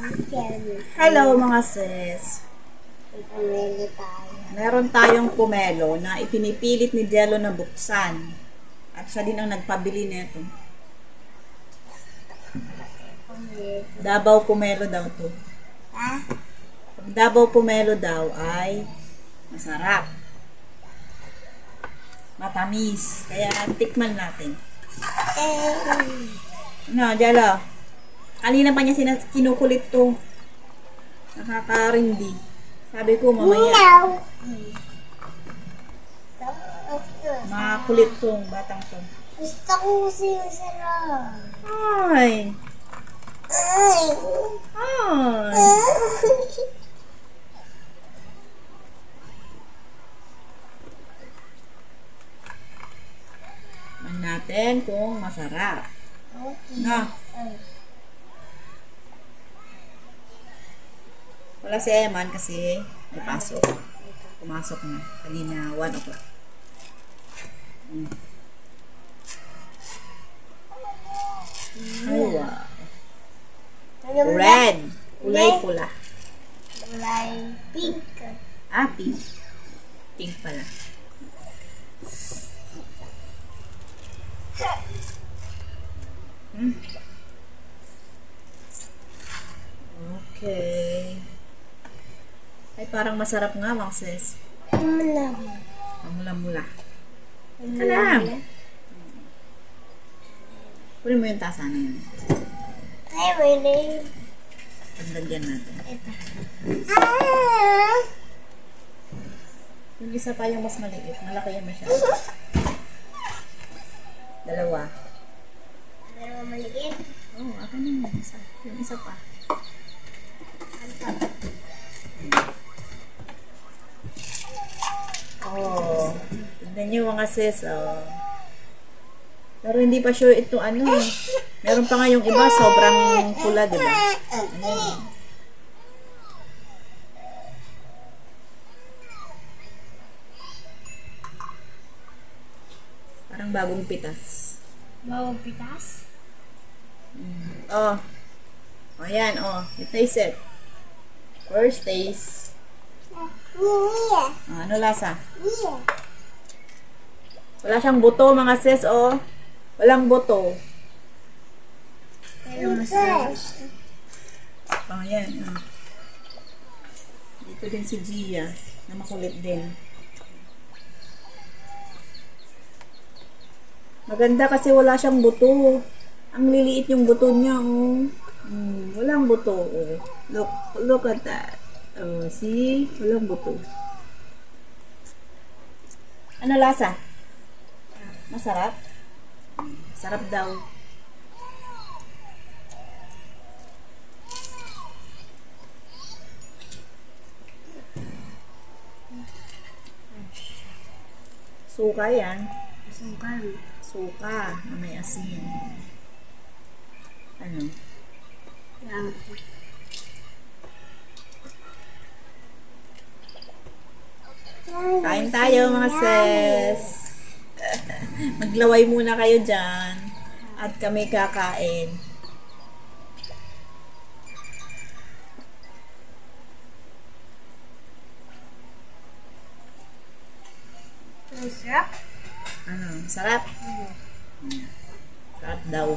Hello mga sis. Pumelo tayo. Meron tayong pomelo na ipinipilit ni Jello na buksan. At siya din ang nagpabili nito. Davao pomelo daw to. Ha? Pag Davao pomelo daw ay masarap. Matamis. Kaya tikman natin. No, Jello. Kanina pa niya kinukulit to. Nakakarindi. Sabi ko mamaya. Makulit tong batang to. Gusto ko kasi yung sarap. Ay. Ay. Ay. Man natin kung masarap. Okay. Na. Wala si Eman kasi may pasok. Pumasok na. Kanina 1 o'clock. Ay, wow. Red. Kulay pula. Kulay pink. Ah, pink. Pink pala. Okay. Ay, parang masarap nga, Mang Sis. Mula-mula. Alam. Kunin mo yung tasa na yun. Ay, wait. Pagdagyan natin. Ito. Yung isa pa yung mas maliit. Malaki yan masyado. Dalawa. Dalawa maliit. Oo, akin yung isa. Yung isa pa. Oh, tignan nyo mga sis, oh. Pero hindi pa sure ito ano. Meron pa nga yung iba, sobrang pula, diba? Ayan. Parang bagong pitas. Bawang pitas? Oh. Oh, yan, oh. You taste it. First taste. Oh, ano lasa? Wala siyang buto, mga sis, oh. Walang buto. Pero masarap. Oh, yan, oh. Dito din si Gia, na makulit din. Maganda kasi wala siyang buto. Ang liliit yung buto niya, oh. Walang buto, oh. Look at that. Oh, see? Walang buto. Ano lasa? Masarap? Sarap daw. Suka yan. Sungkan. Suka na may asin. Ano? Yan. Kain tayo mga sis. Maglaway muna kayo dyan. At kami kakain. Masarap? Ano? Sarap? Sarap daw.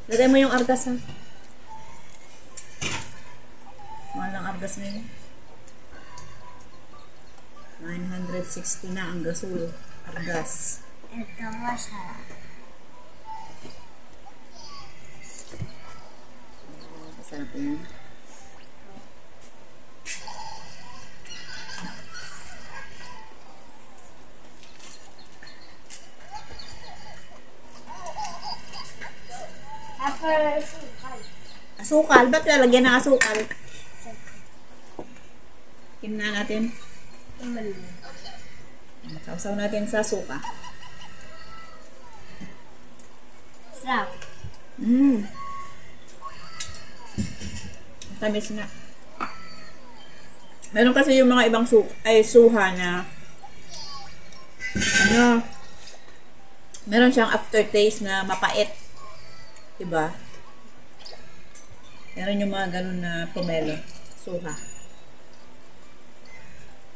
Lagay mo yung argas, ha? Mahal ng argas na yun. 960 na ang gasol. Argas. Ito masarap. Masarap yun. Asukal? Ba't lalagyan ng asukal? Kimna natin. Sausaw natin sa suka. Sarap. Tamis na. Meron kasi yung mga ibang suha na ano, meron siyang aftertaste na mapait. Diba? Meron yung mga ganun na pomelo. Suha.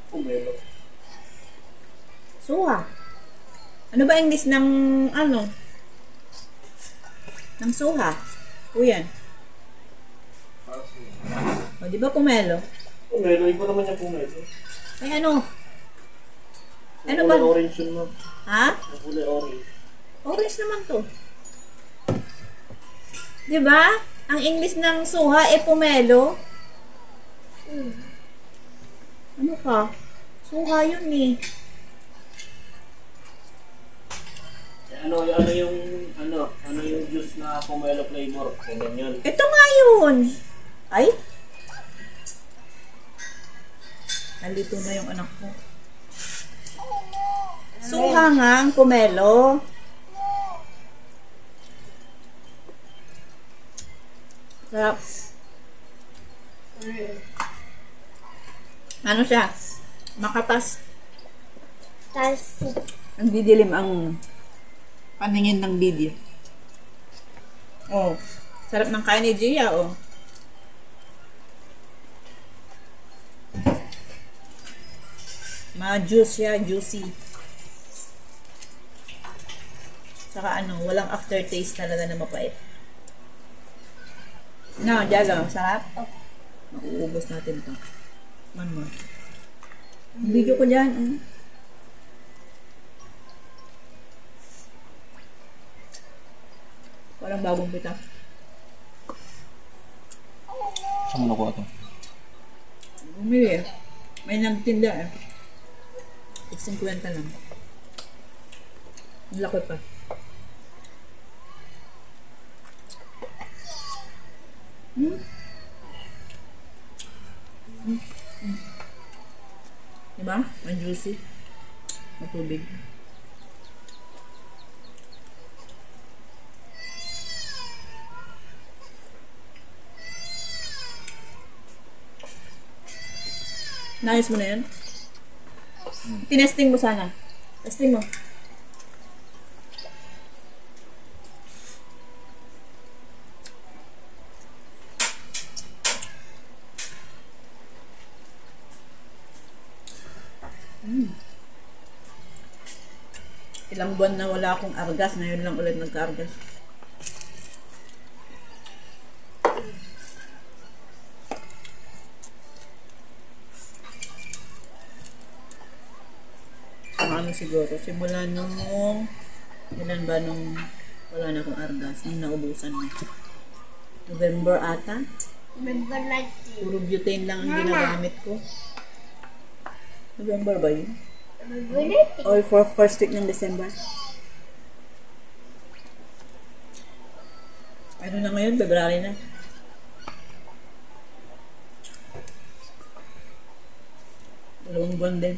Pomelo. Suha. Ano ba English ng ano? Ng suha? Kuya. O, di ba pomelo? Pomelo, iba naman yung pomelo. Ay ano? Ano Yung ba? kulay orange yun mo. Ha? Yung kulay orange. Orange naman to. Di ba? Ang English ng suha e pomelo. Ano ka? Suha yun eh. Ano yung juice na pomelo flavor? Ganyan yun. Ito nga yun. Ay? Nalito na yung anak ko. Suha nga ang pomelo. Sarap. Ano siya? Makatas. Talsik. Ang didilim ang paningin ng video. Oh, sarap ng kain ni Gia, oh. Ma-juice siya, juicy. Saka ano, walang aftertaste talaga na mapait. No, Dialo, sarap. Mauubos natin to. One more. Video ko dyan, oh. Walang bagong pita. Saan mo nakuha ito? Bumili eh. May nagtinda eh. 50 lang. Ang laki pa. Diba? Ang juicy. Matubig. Nayos mo na yan? Tinesting mo sana. Testing mo. Ilang buwan na wala akong argas. Ngayon lang ulit nagka-argas. Ano siguro, simula nung ilan ba nung wala na akong argas, nung naubusan na. November ata. Remember like this. Puro butane lang ang ginagamit ko. November ba yun? Remember like this. Or for first week ng December. Ano na ngayon? February na. Dalawang buwan din.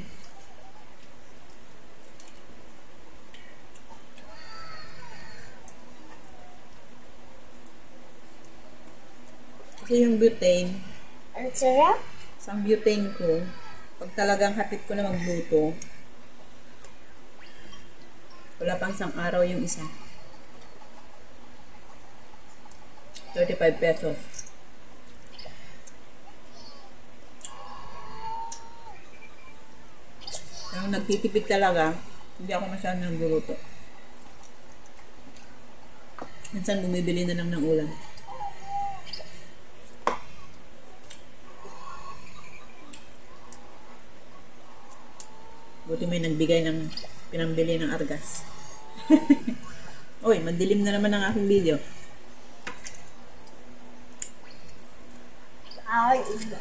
Kasi yung butane, Ang sarap. isang butane ko, pag talagang hapit ko na magluto, wala pang isang araw yung isa. 35 pesos. Yung nagtitipid talaga, hindi ako masyadong nagluluto. Minsan bumibili na lang ng ulam. Buti may nagbigay ng pinambili ng argas. Uy, madilim na naman ang aking video. Ay, iba.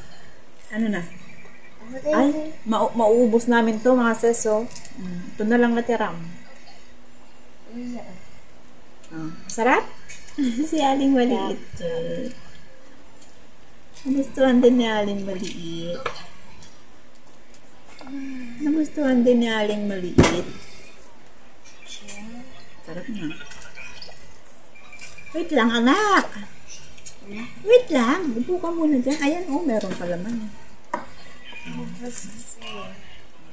Ano na? Ano Ay, mauubos namin to mga seso. Ito na lang natira. Sarap? Si Aling Maliit. Nagustuhan din ni Aling Maliit. Nagustuhan din ni Aling Maliit. Sarap na. Wait lang, anak. Wait lang. Upo ka muna dyan. Ayan, oh, meron pa laman.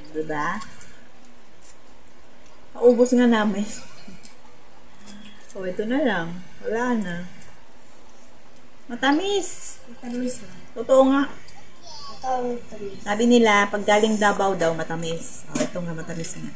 Diba? Paubos nga namin. Oh, ito na lang. Wala na. Matamis. Matamis na. Totoo nga. Ito ang matamis. Sabi nila, pag galing Davao daw, matamis. Oh, ito nga, matamis nga.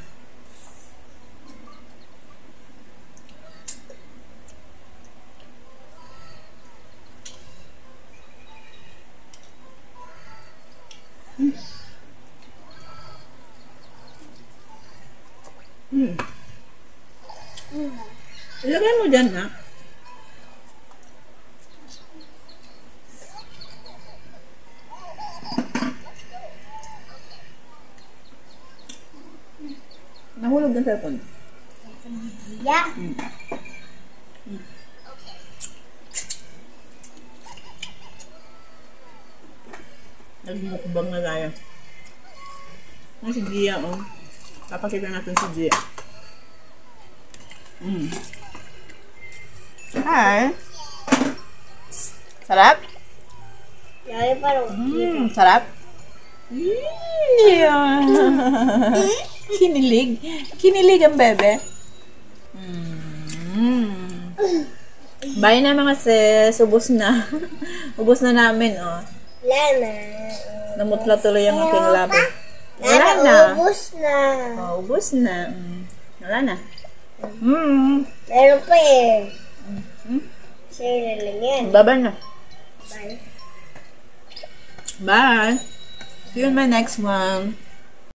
Ilagay mo dyan, ha? Nahulog ng cellphone. Yeah. Nagmukbang na tayo. Ang si Gia, oh. Papakita natin si Gia. Hi. Sarap? Lagi parang Sarap? Yeah. Kinilig. Kinilig ang bebe. Bye na mga sis. Ubus na. Ubus na namin, oh. Lana. Namutla tuloy ang aking labo. Wala Lana, na. ubus na. Oh, ubus na. Wala na. Meron pa eh. Sa'yo na lang yan. Baba na. Bye. Bye. See you in my next one.